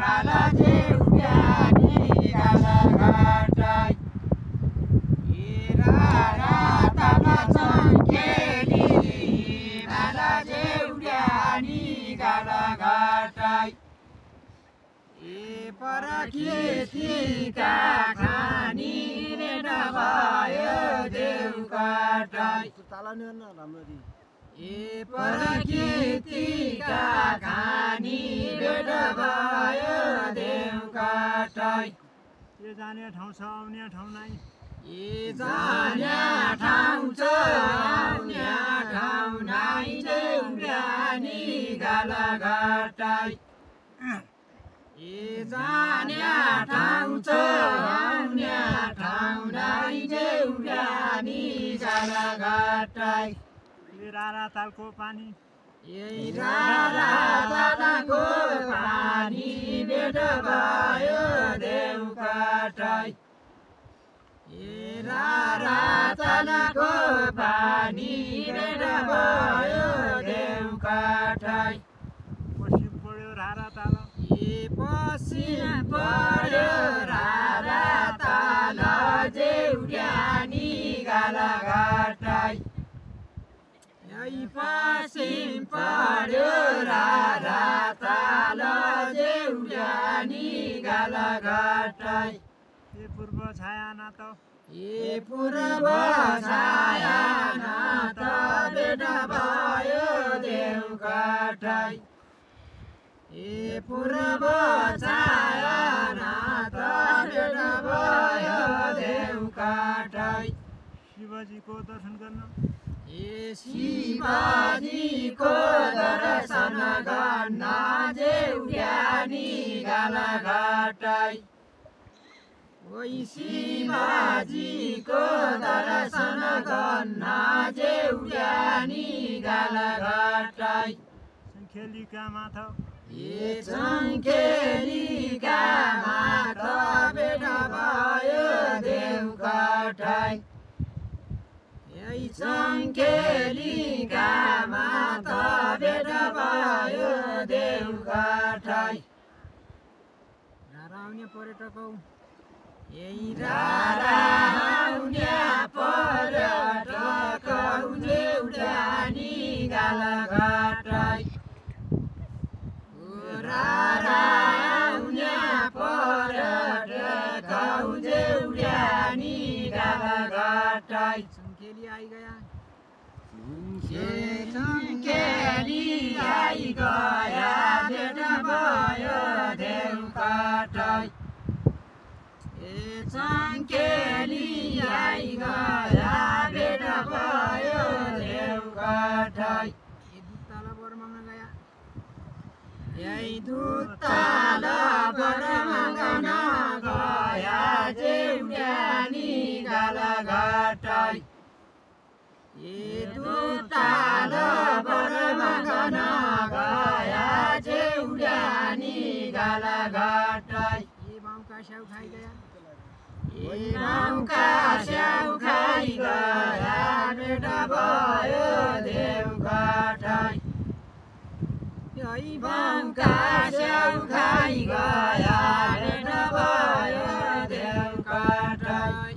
माला जेउड्यानी गालाघाटै रातामा चङ्खेली माला जेउड्यानी गालाघाटै परखेतीका खानी रे नभयो देउकाटै परखेतीका खानी रे नभयो देउकाटै जाने ठाउँ छ आउने ठाउँ नै जाने ठाउँ छ आउने ठाउँ नै देउड्यानी गालाघाटै जाने ठाउँ छ आउने ठाउँ नै देउड्यानी गालाघाटै रारा तालको पानी रारा तालको पानी भेट भयो देउकाटै रारा तालको पानी भेट भयो देउकाटै पश्चिम पढ्यो रारा ताल पश्चिम पढ्यो रारा ताल जेउड्यानी गालाघाटै पश्चिम पढ्यो रारा ताल जेउड्यानी गालाघाटै पूर्व छाया नात पूर्व छाया नात भेट भयो देउकाटै पूर्व छाया नात भेट भयो देउकाटै शिवजीको दर्शन गर्न शिवजीको दर्शन गर्न जेउड्यानी गालाघाटै शिवजीको दर्शन गर्न जेउड्यानी गालाघाटै सङ्खेलीका माथ सङ्खेलीका माथ भेट भयो देउकाटै सङ्खेलीका माथ भेट भयो देउकाटै आउने पर्यटक रारा आउने पर्यटक जेउड्यानी गालाघाटै रारा आउने पर्यटक जेउड्यानी गालाघाटै सङ्खेली आई गया सङ्खेली आई गया भेट भयो देउकाटै सङ्खेली आई गया भेट भयो देउकाटै दुधताल वर माग्न गया यही दुधताल वर माग्न गया जेउड्यानी गालाघाटै दुधताल वर माग्न गया जेउड्यानी गालाघाटै माउका स्याउ खाइ गया माउका स्याउ खाइ गया भेट भयो देउकाटै माउका स्याउ खाइ गया भेट भयो देउकाटै